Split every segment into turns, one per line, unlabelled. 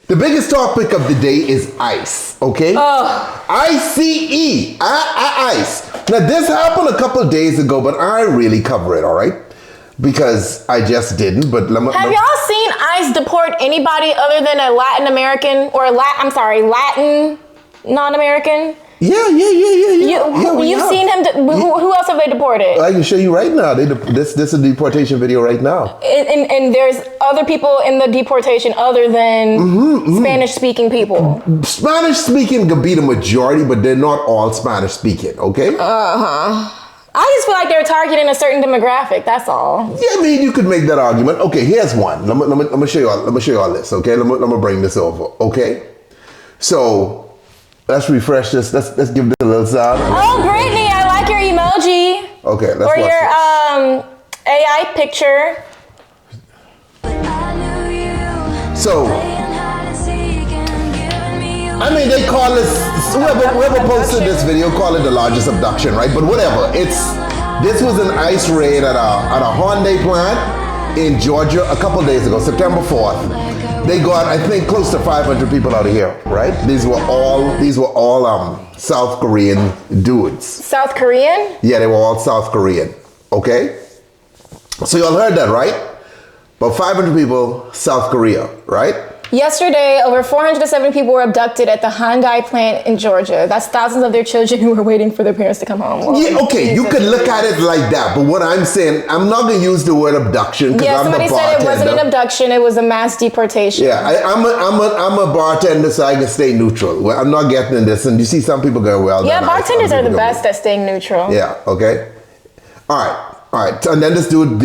The biggest topic of the day is ICE, okay? ICE, ICE. Now, this happened a couple of days ago, but I really cover it, all right? Because I just didn't, but...
Have y'all seen ICE deport anybody other than a Latin American, or Latin non-American?
Yeah.
You've seen him, who else have they deported?
I can show you right now. This is a deportation video right now.
And there's other people in the deportation other than Spanish-speaking people.
Spanish-speaking could be the majority, but they're not all Spanish-speaking, okay?
I just feel like they're targeting a certain demographic. That's all.
Yeah, I mean, you could make that argument. Okay, here's one. Let me show you all. Let me show you all this. Okay, let me bring this over. Okay, so let's refresh this. Let's give this a little sound.
Oh, Brittany, I like your emoji.
Okay, let's
or
watch
your
this.
AI picture.
So, I mean, they call this, whoever posted this video, call it the largest abduction, right? But whatever, this was an ICE raid at a Hyundai plant in Georgia a couple days ago, September 4th. They got, I think, close to 500 people out of here, right? These were all South Korean dudes.
South Korean?
Yeah, they were all South Korean, okay? So y'all heard that, right? About 500 people, South Korea, right?
Yesterday, over 470 people were abducted at the Hyundai plant in Georgia. That's thousands of their children who were waiting for their parents to come home. Well,
yeah, okay, you could look at it like that, but what I'm saying, I'm not going to use the word abduction because I'm the bartender.
Somebody said it wasn't an abduction, it was a mass deportation.
Yeah, I'm a bartender, so I can stay neutral. Well, I'm not getting in this, and you see some people go, well...
Yeah, bartenders are the best at staying neutral.
Yeah, okay. All right, and then this dude,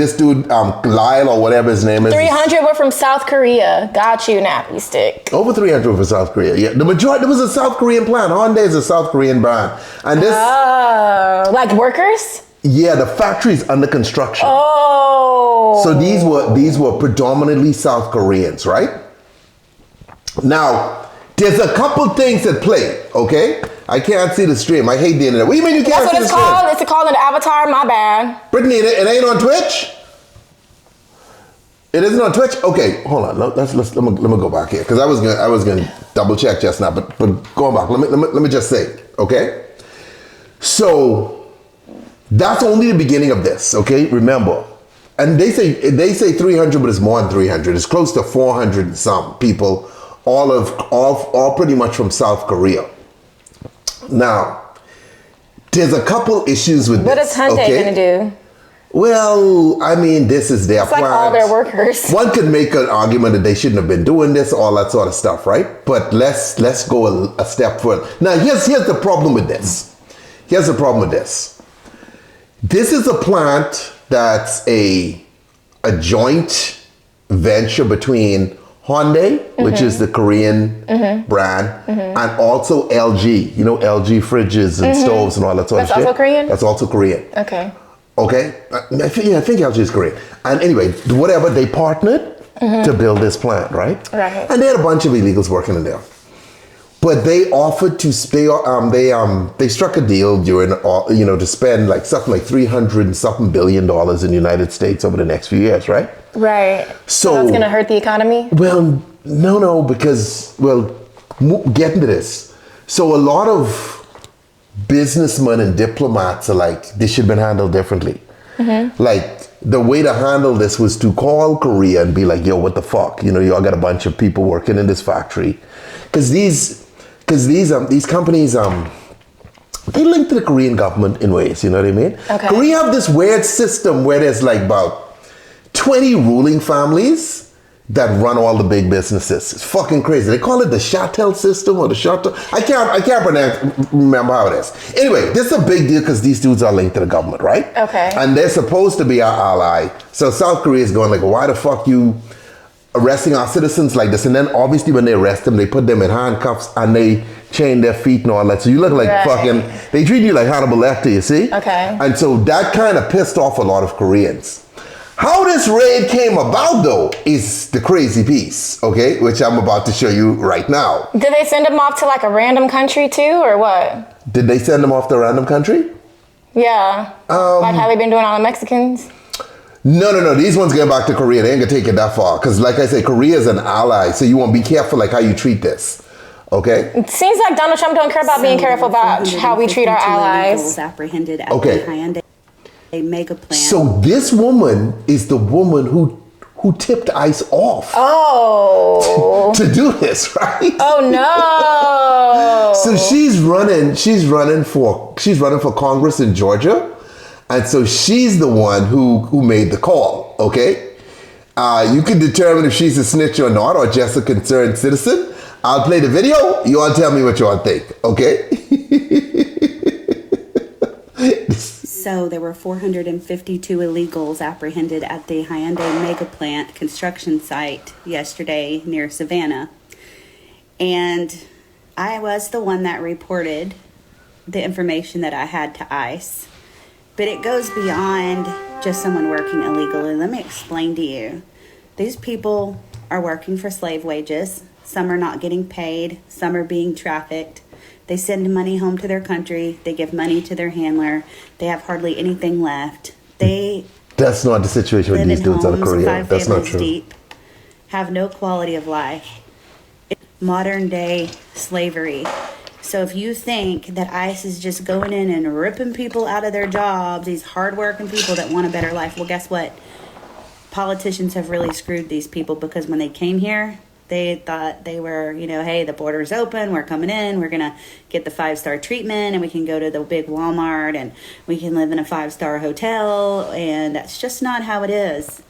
Lyle or whatever his name is.
300 were from South Korea. Got you, nappy stick.
Over 300 were from South Korea. Yeah, the majority, there was a South Korean plant. Hyundai is a South Korean brand. And this...
like workers?
Yeah, the factory's under construction.
Oh.
So these were predominantly South Koreans, right? Now, there's a couple things at play, okay? I can't see the stream. I hate the internet. What do you mean you can't see the stream?
That's what it's called. It's called an avatar. My bad.
Brittany, it ain't on Twitch? It isn't on Twitch? Okay, hold on. Let me go back here because I was gonna double check just now, but going back, let me just say, okay? So that's only the beginning of this, okay? Remember. And they say 300, but it's more than 300. It's close to 400 and some people, all pretty much from South Korea. Now, there's a couple issues with
what
this.
What is Hyundai going to do?
Well, I mean, this is their plan.
It's like all their workers.
One could make an argument that they shouldn't have been doing this, all that sort of stuff, right? But let's go a step further. Now, here's the problem with this. Here's the problem with this. This is a plant that's a joint venture between Hyundai, which is the Korean brand, and also LG. You know, LG fridges and stoves and all that sort of shit.
That's also Korean?
That's also Korean.
Okay.
Okay? I think LG is Korean. And anyway, whatever, they partnered to build this plant, right?
Right.
And they had a bunch of illegals working in there. But they offered to, they struck a deal to spend something like $300 and something billion in the United States over the next few years, right?
Right. So that's going to hurt the economy?
Well, no, because, get into this. So a lot of businessmen and diplomats are like, this should have been handled differently. Like, the way to handle this was to call Korea and be like, yo, what the fuck? You know, y'all got a bunch of people working in this factory. Because these companies, they link to the Korean government in ways, you know what I mean?
Okay.
Korea have this weird system where there's like about 20 ruling families that run all the big businesses. It's fucking crazy. They call it the Chattel system or the Chattel. I can't remember how it is. Anyway, this is a big deal because these dudes are linked to the government, right?
Okay.
And they're supposed to be our ally. So South Korea is going like, why the fuck you arresting our citizens like this? And then obviously when they arrest them, they put them in handcuffs and they chain their feet and all that. So you look like fucking, they treat you like Hannibal Lecter, you see?
Okay.
And so that kind of pissed off a lot of Koreans. How this raid came about, though, is the crazy piece, okay? Which I'm about to show you right now.
Did they send them off to like a random country too, or what?
Did they send them off to a random country?
Yeah. Like how they've been doing all the Mexicans?
No. These ones going back to Korea. They ain't gonna take it that far. Because like I say, Korea is an ally. So you want to be careful like how you treat this. Okay?
It seems like Donald Trump don't care about being careful about how we treat our allies.
Apprehended at the Hyundai mega plant.
So this woman is the woman who tipped ICE off.
Oh.
To do this, right?
Oh no.
So she's running for Congress in Georgia. And so she's the one who made the call, okay? You can determine if she's a snitch or not, or just a concerned citizen. I'll play the video. You all tell me what you all think, okay?
So there were 452 illegals apprehended at the Hyundai mega plant construction site yesterday near Savannah. And I was the one that reported the information that I had to ICE. But it goes beyond just someone working illegally. Let me explain to you. These people are working for slave wages. Some are not getting paid. Some are being trafficked. They send money home to their country. They give money to their handler. They have hardly anything left.
That's not the situation with these dudes out of Korea. That's not true.
Deep, have no quality of life. It's modern day slavery. So if you think that ICE is just going in and ripping people out of their jobs, these hardworking people that want a better life, well, guess what? Politicians have really screwed these people, because when they came here, they thought they were, hey, the border's open, we're coming in, we're going to get the 5-star treatment, and we can go to the big Walmart, and we can live in a 5-star hotel, and that's just not how it is.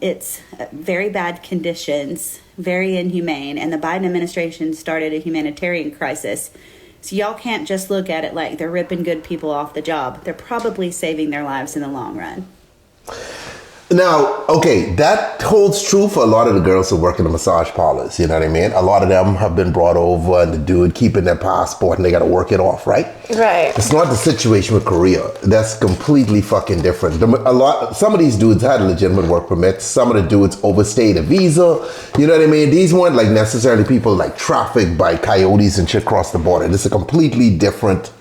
It's very bad conditions, very inhumane, and the Biden administration started a humanitarian crisis. So y'all can't just look at it like they're ripping good people off the job. They're probably saving their lives in the long run.
Now, okay, that holds true for a lot of the girls who work in the massage parlors, you know what I mean? A lot of them have been brought over and the dude keeping their passport and they got to work it off, right?
Right.
It's not the situation with Korea. That's completely fucking different. Some of these dudes had legitimate work permits. Some of the dudes overstayed a visa. You know what I mean? These weren't like necessarily people like trafficked by coyotes and shit across the border. This is a completely different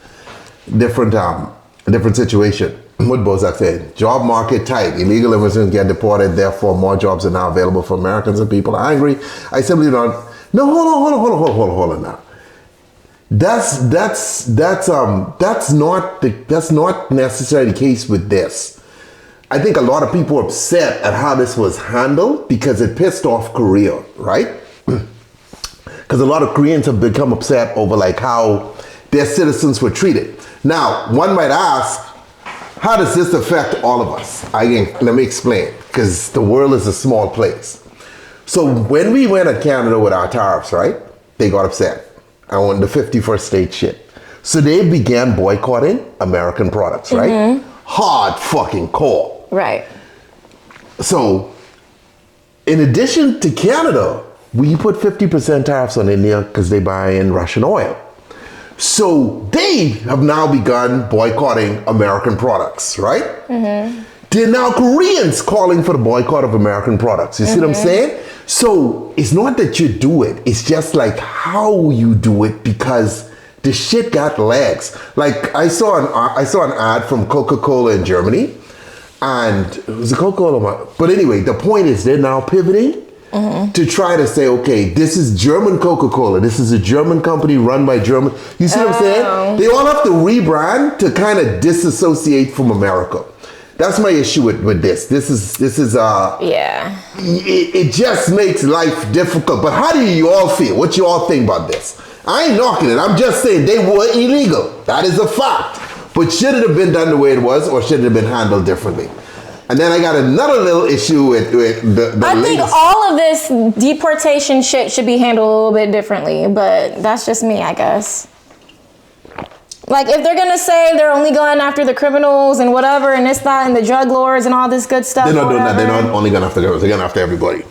situation. What Bozak said, job market tight, illegal immigrants get deported, therefore more jobs are now available for Americans and people are angry. I simply don't. No, hold on now. That's not necessarily the case with this. I think a lot of people are upset at how this was handled because it pissed off Korea, right? Because a lot of Koreans have become upset over like how their citizens were treated. Now, one might ask, how does this affect all of us? Let me explain, because the world is a small place. So when we went to Canada with our tariffs, right, they got upset. I want the 51st state shit. So they began boycotting American products, right? Mm-hmm. Hard fucking core.
Right.
So in addition to Canada, we put 50% tariffs on India because they buy in Russian oil. So they have now begun boycotting American products, right? Mm-hmm. They're now Koreans calling for the boycott of American products. You see what I'm saying? So it's not that you do it. It's just like how you do it, because the shit got legs. Like I saw an ad from Coca-Cola in Germany, and it was a Coca-Cola. But anyway, the point is they're now pivoting to try to say, okay, this is German Coca-Cola. This is a German company run by German. You see what I'm saying? They all have to rebrand to kind of disassociate from America. That's my issue with this. This is
yeah.
It just makes life difficult. But how do you all feel? What you all think about this? I ain't knocking it. I'm just saying they were illegal. That is a fact. But should it have been done the way it was, or should it have been handled differently? And then I got another little issue with the
I think all of this deportation shit should be handled a little bit differently, but that's just me, I guess. Like, if they're gonna say they're only going after the criminals and whatever, and this, that, and the drug lords and all this good stuff.
They're not doing that. They're not only going after girls. They're going after everybody.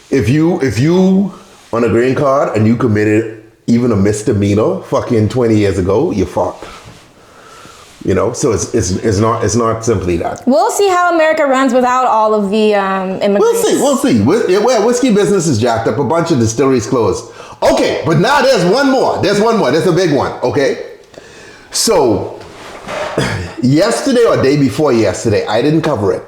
If you on a green card and you committed even a misdemeanor fucking 20 years ago, you're fucked. You know, so it's not simply that.
We'll see how America runs without all of the immigrants.
We'll see. Whiskey business is jacked up. A bunch of distilleries closed. Okay, but now there's one more. There's a big one. Okay, so yesterday or day before yesterday, I didn't cover it.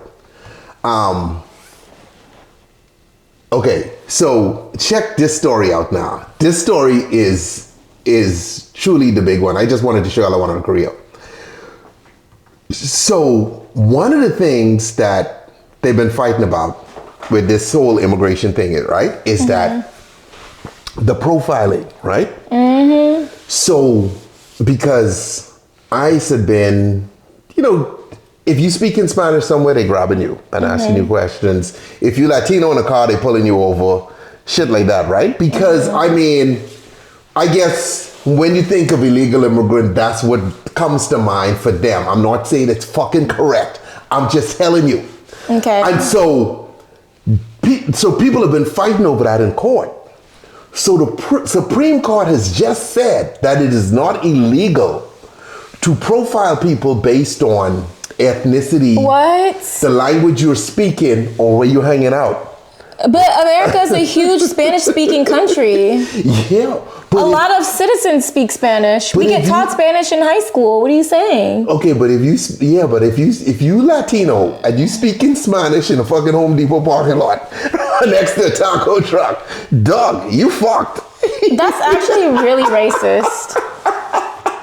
Okay, so check this story out now. This story is truly the big one. I just wanted to show you all I wanted to Korea. So one of the things that they've been fighting about with this whole immigration thing, right, is that the profiling, right? Mm-hmm. So because ICE had been, you know, if you speak in Spanish somewhere, they grabbing you and asking you questions. If you Latino in a car, they pulling you over, shit like that, right? Because I mean, I guess when you think of illegal immigrant, that's what comes to mind for them. I'm not saying it's fucking correct. I'm just telling you.
Okay.
And so people have been fighting over that in court. So the Supreme Court has just said that it is not illegal to profile people based on ethnicity,
What?
the language you're speaking, or where you're hanging out.
But America is a huge Spanish-speaking country.
Yeah.
A lot of citizens speak Spanish. We get taught Spanish in high school. What are you saying?
Okay, but if you Latino and you speak in Spanish in a fucking Home Depot parking lot next to a taco truck, dog, you fucked.
That's actually really racist.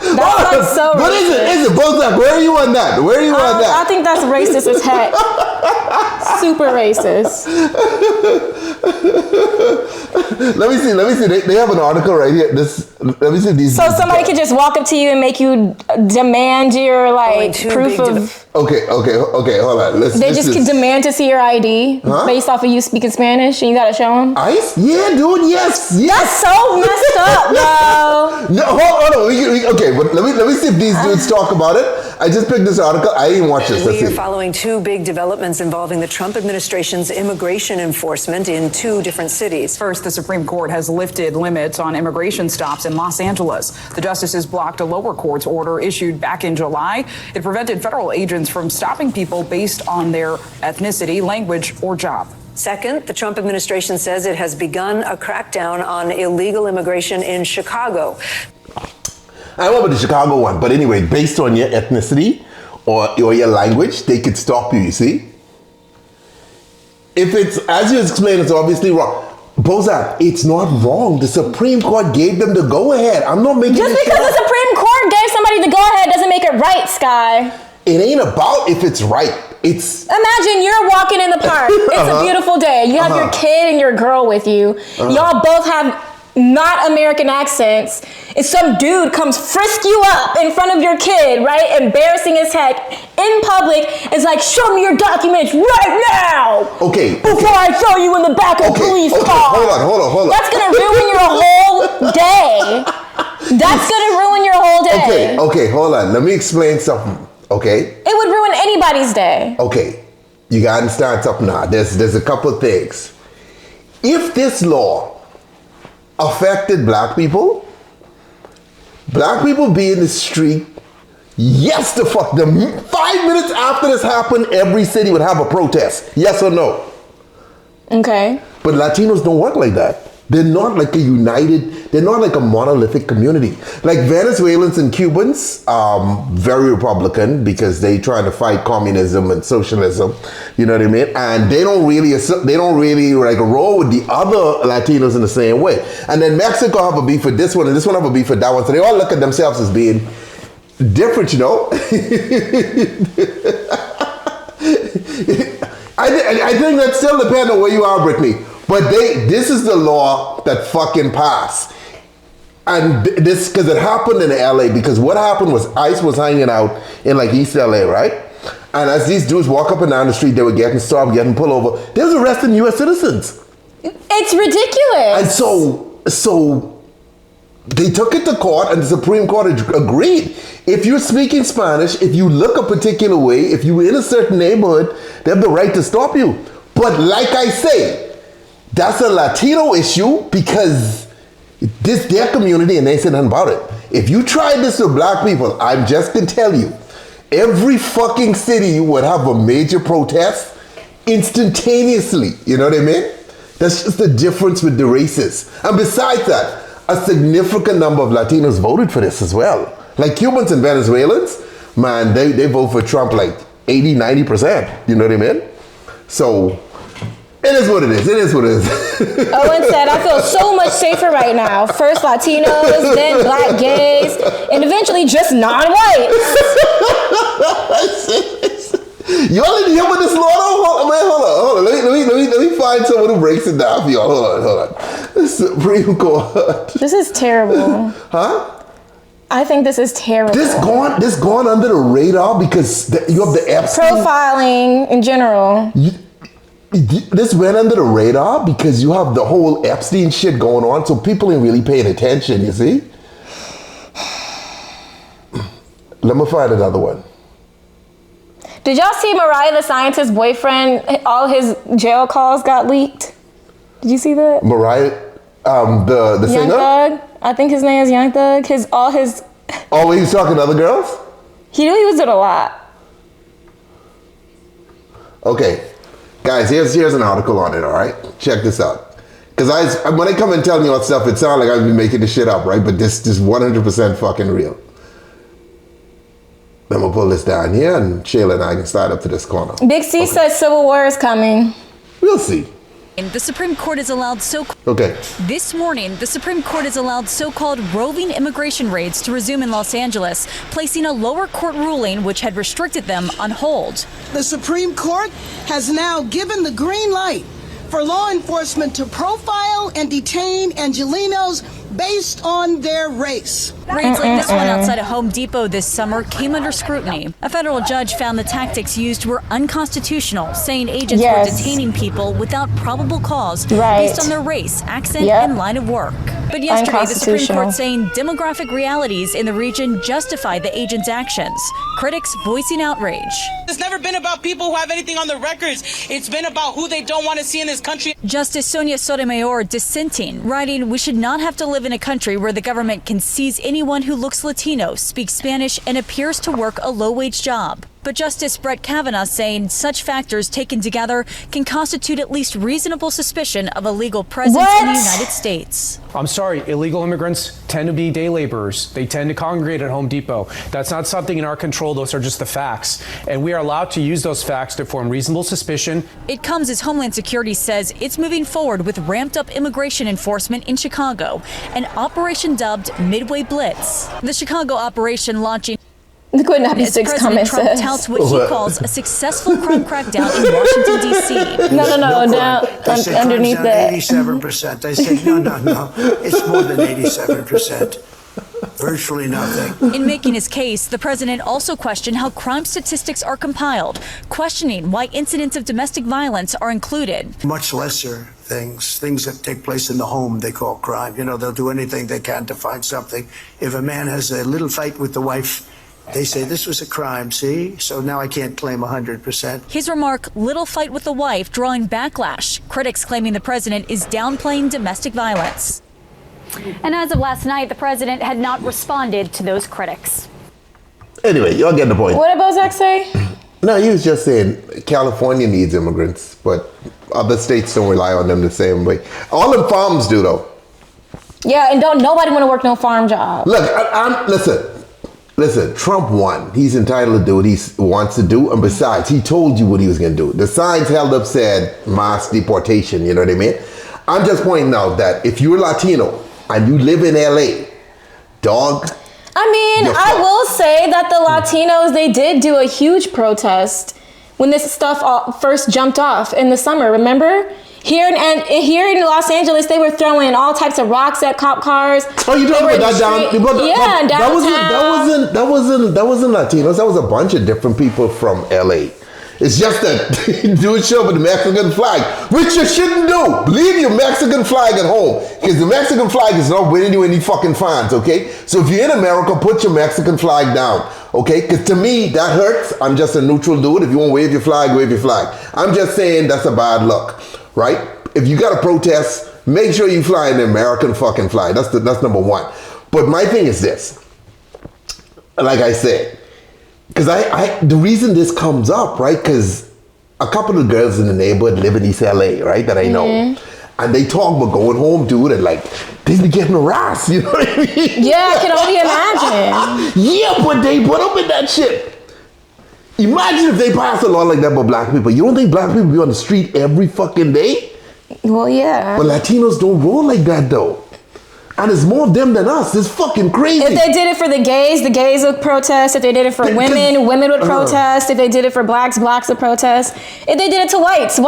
That's like so
What
racist.
is it? Both like, where are you on that? Where are you on
I
that?
think that's racist as heck. Super racist.
Let me see. They have an article right here. Let me see these.
So somebody could just walk up to you and make you demand your proof of.
Okay. Hold on.
They just can demand to see your ID based off of you speaking Spanish, and you gotta show them.
ICE? Yeah, dude. Yes.
That's so messed up, bro.
No, hold on. Okay, but let me see if these dudes talk about it. I just picked this article. I didn't watch this. Let's
We are
see.
following two big developments involving the Trump administration's immigration enforcement in two different cities.
First, the Supreme Court has lifted limits on immigration stops in Los Angeles. The justices blocked a lower court's order issued back in July. It prevented federal agents from stopping people based on their ethnicity, language, or job.
Second, the Trump administration says it has begun a crackdown on illegal immigration in Chicago.
I went with the Chicago one, but anyway, based on your ethnicity or your language, they could stop you, you see? If it's, as you explained, it's obviously wrong. Bozak, it's not wrong. The Supreme Court gave them the go-ahead. I'm not making
Just
this
because
shit
the
up.
Supreme Court gave somebody the go-ahead doesn't make it right, Sky.
It ain't about if it's right. It's...
Imagine you're walking in the park. It's a beautiful day. You have your kid and your girl with you. Y'all both have not American accents. And some dude comes frisk you up in front of your kid, right? Embarrassing as heck in public. It's like, show me your documents right now.
Okay.
Before I throw you in the back of a police car.
Hold on.
That's gonna ruin your whole day. That's gonna ruin your whole day.
Okay, hold on. Let me explain something, okay?
It would ruin anybody's day.
Okay, you gotta understand something now. There's a couple of things. If this law affected black people be in the street, yes, the fuck, 5 minutes after this happened, every city would have a protest. Yes or no?
Okay.
But Latinos don't work like that. They're not like a united, they're not like a monolithic community. Like Venezuelans and Cubans, very Republican because they trying to fight communism and socialism, you know what I mean? And they don't really like roll with the other Latinos in the same way. And then Mexico have a beef with this one and this one have a beef with that one. So they all look at themselves as being different, you know? I think that still depends on where you are, Brittany. But this is the law that fucking passed. And this, because it happened in LA, because what happened was ICE was hanging out in like East LA, right? And as these dudes walk up and down the street, they were getting stopped, getting pulled over. They was arresting US citizens.
It's ridiculous.
And so they took it to court and the Supreme Court agreed. If you're speaking Spanish, if you look a particular way, if you're in a certain neighborhood, they have the right to stop you. But like I say, that's a Latino issue because this their community and they said nothing about it. If you tried this with black people, I'm just gonna tell you, every fucking city would have a major protest instantaneously. You know what I mean? That's just the difference with the races. And besides that, a significant number of Latinos voted for this as well. Like Cubans and Venezuelans man, they vote for Trump like 80, 90%. You know what I mean? So it is what it is. It is what it is.
Owen said, I feel so much safer right now. First Latinos, then black gays, and eventually just non-whites.
Y'all didn't hear what this law? Hold on. Let me find someone who breaks it down for y'all. Hold on. The Supreme Court.
This is terrible.
Huh?
I think this is terrible.
This gone under the radar because you have the Epstein.
Profiling in general.
This went under the radar because you have the whole Epstein shit going on, so people ain't really paying attention, you see? Let me find another one.
Did y'all see Mariah the Scientist's boyfriend, all his jail calls got leaked? Did you see that?
Mariah, the
Young
singer?
Thug? I think his name is Young Thug.
Oh, he was talking to other girls?
He knew he was doing a lot.
Okay. Guys, here's an article on it, all right? Check this out. Because when I come and tell you all stuff, it sounds like I've been making this shit up, right? But this is 100% fucking real. Then we'll pull this down here, and Shayla and I can slide up to this corner.
Big C says Civil War is coming.
We'll see.
The Supreme Court has allowed This morning, the Supreme Court has allowed so-called roving immigration raids to resume in Los Angeles, placing a lower court ruling which had restricted them on hold.
The Supreme Court has now given the green light for law enforcement to profile and detain Angelenos based on their race.
Raids like this one outside a Home Depot this summer came under scrutiny. A federal judge found the tactics used were unconstitutional, saying agents were detaining people without probable cause based on their race, accent, and line of work. But yesterday, the Supreme Court saying demographic realities in the region justify the agents' actions. Critics voicing outrage.
It's never been about people who have anything on their records. It's been about who they don't want to see in this country.
Justice Sonia Sotomayor dissenting, writing, "We should not have to live in a country where the government can seize anyone who looks Latino, speaks Spanish, and appears to work a low-wage job." But Justice Brett Kavanaugh saying such factors taken together can constitute at least reasonable suspicion of a legal presence in the United States.
I'm sorry, illegal immigrants tend to be day laborers. They tend to congregate at Home Depot. That's not something in our control. Those are just the facts. And we are allowed to use those facts to form reasonable suspicion.
It comes as Homeland Security says it's moving forward with ramped up immigration enforcement in Chicago, an operation dubbed Midway Blitz. The Chicago operation launching
The Quit 96
President
comment
Trump
says.
touts what he calls a successful crime crackdown in Washington, D.C.
No, down underneath that.
87%. I said, no. It's more than 87%. Virtually nothing.
In making his case, the president also questioned how crime statistics are compiled, questioning why incidents of domestic violence are included.
Much lesser things that take place in the home, they call crime. You know, they'll do anything they can to find something. If a man has a little fight with the wife, they say this was a crime, see? So now I can't claim 100%.
His remark, little fight with the wife, drawing backlash. Critics claiming the president is downplaying domestic violence.
And as of last night, the president had not responded to those critics.
Anyway, y'all get the point.
What did Bozak say?
No, he was just saying California needs immigrants, but other states don't rely on them the same way. All them farms do, though.
Yeah, and nobody want to work no farm job.
Look, Listen, Trump won. He's entitled to do what he wants to do. And besides, he told you what he was going to do. The signs held up said mass deportation, you know what I mean? I'm just pointing out that if you're Latino and you live in LA, dog.
I mean, I will say that the Latinos, they did do a huge protest when this stuff first jumped off in the summer, remember? Here in Los Angeles, they were throwing all types of rocks at cop cars.
Oh, you talking about that down?
Downtown.
That wasn't Latinos. That was a bunch of different people from LA. It's just that do a show with the Mexican flag, which you shouldn't do. Leave your Mexican flag at home, because the Mexican flag is not winning you any fucking fines, okay? So if you're in America, put your Mexican flag down, okay? Because to me, that hurts. I'm just a neutral dude. If you want to wave your flag, wave your flag. I'm just saying that's a bad look, right? If you got to protest, make sure you fly an American fucking flag. That's number one. But my thing is this, like I said, because the reason this comes up, right? Because a couple of girls in the neighborhood live in East LA, right? That I know. And they talk about going home, dude, and like, they be getting harassed, you know what I mean?
Yeah, I can only imagine.
Yeah, but they put up with that shit. Imagine if they pass a law like that about black people. You don't think black people be on the street every fucking day?
Well, yeah.
But Latinos don't roll like that though. And there's more of them than us. It's fucking crazy.
If they did it for the gays would protest. If they did it for women would protest. If they did it for blacks would protest. If they did it to whites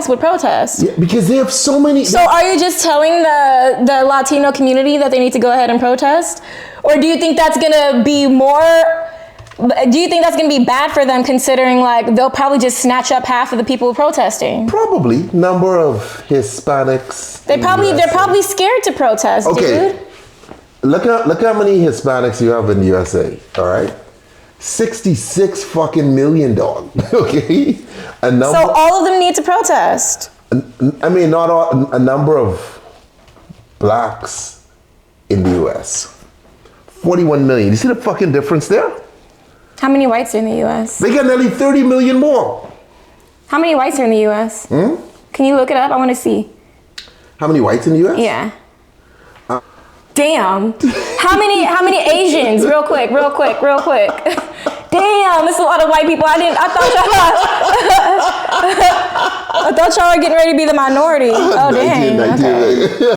would protest.
Yeah, because they have so many.
So are you just telling the Latino community that they need to go ahead and protest? Or do you think that's gonna be bad for them, considering like they'll probably just snatch up half of the people protesting?
Probably. Number of Hispanics.
They're probably scared to protest, dude.
Look how many Hispanics you have in the USA, all right? 66 fucking million, dog. Okay?
So all of them need to protest.
I mean, not all, a number of blacks in the US. 41 million. You see the fucking difference there?
How many whites are in the US?
They got nearly 30 million more.
How many whites are in the US? Can you look it up? I want to see.
How many whites in the US?
Yeah. Damn. How many Asians? Real quick. Damn, it's a lot of white people. I thought y'all were getting ready to be the minority. Oh, dang. Okay.